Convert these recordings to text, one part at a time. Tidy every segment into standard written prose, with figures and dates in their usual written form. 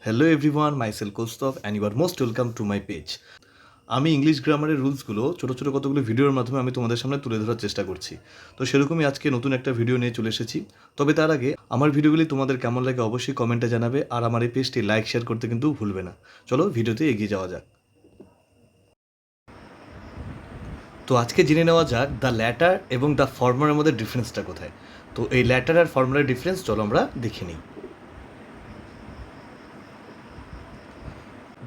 Hello everyone, myself Kaustav and you are most welcome to my page. আমি English গ্রামারের রুলসগুলো ছোটো ছোটো কতগুলো ভিডিওর মাধ্যমে আমি তোমাদের সামনে তুলে ধরার চেষ্টা করছি। তো সেরকমই আজকে নতুন একটা ভিডিও নিয়ে চলে এসেছি। তবে তার আগে আমার ভিডিওগুলি তোমাদের কেমন লাগে অবশ্যই কমেন্টে জানাবে, আর আমার এই পেজটি লাইক শেয়ার করতে কিন্তু ভুলবে না। চলো ভিডিওতে এগিয়ে যাওয়া যাক। তো আজকে জেনে নেওয়া যাক দ্য ল্যাটার এবং দ্য ফর্মারের মধ্যে ডিফারেন্সটা কোথায়। তো এই ল্যাটার আর ফর্মারের ডিফারেন্স চলো আমরা দেখে নিই।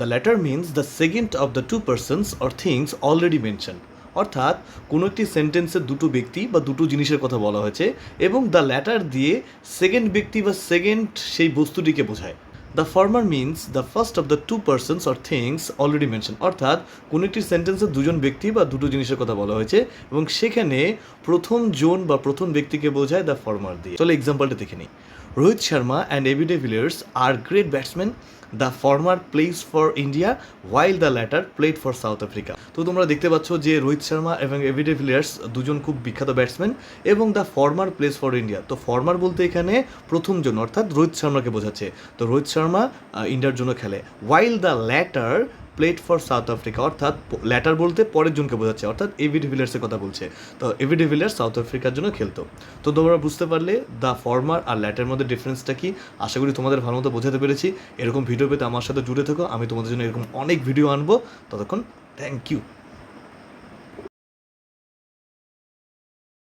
The latter means the second of the two persons or things already mention. অর্থাৎ কোনো একটি সেন্টেন্সে দুটো ব্যক্তি বা দুটো জিনিসের কথা বলা হয়েছে এবং দ্য ল্যাটার দিয়ে সেকেন্ড ব্যক্তি বা সেকেন্ড সেই বস্তুটিকে বোঝায়। The former means the first of the two persons or things already mention. অর্থাৎ কোনো একটি সেন্টেন্সে দুজন ব্যক্তি বা দুটো জিনিসের কথা বলা হয়েছে এবং সেখানে প্রথম জন বা প্রথম ব্যক্তিকে বোঝায় দ্য ফর্মার দিয়ে। চলো এক্সাম্পলটা দেখে নিই। Rohit Sharma and AB de Villiers are great batsman. The former plays for India while the latter played for South Africa. তো তোমরা দেখতে পাচ্ছ যে রোহিত শর্মা এবং এবি ডি ভিলিয়ার্স দুজন খুব বিখ্যাত ব্যাটসম্যান এবং the former plays for India. তো ফর্মার বলতে এখানে প্রথমজন অর্থাৎ রোহিত শর্মাকে বোঝাচ্ছে। তো রোহিত শর্মা ইন্ডিয়ার জন্য খেলে। ওয়াইল the latter played for South Africa, অর্থাৎ ল্যাটার বলতে পরের জনকে বোঝাচ্ছে, অর্থাৎ এবি ডিভিলিয়ার্সের কথা বলছে। তো এবি ডিভিলিয়ার্স সাউথ আফ্রিকার জন্য খেলতো। তো তোমরা বুঝতে পারলে দ্য ফর্মার আর ল্যাটার মধ্যে ডিফারেন্সটা কি। আশা করি তোমাদের ভালো মতো বোঝাতে পেরেছি। এরকম ভিডিও পেতে আমার সাথে জুড়ে থেকো, আমি তোমাদের জন্য এরকম অনেক ভিডিও আনবো। ততক্ষণ থ্যাংক ইউ।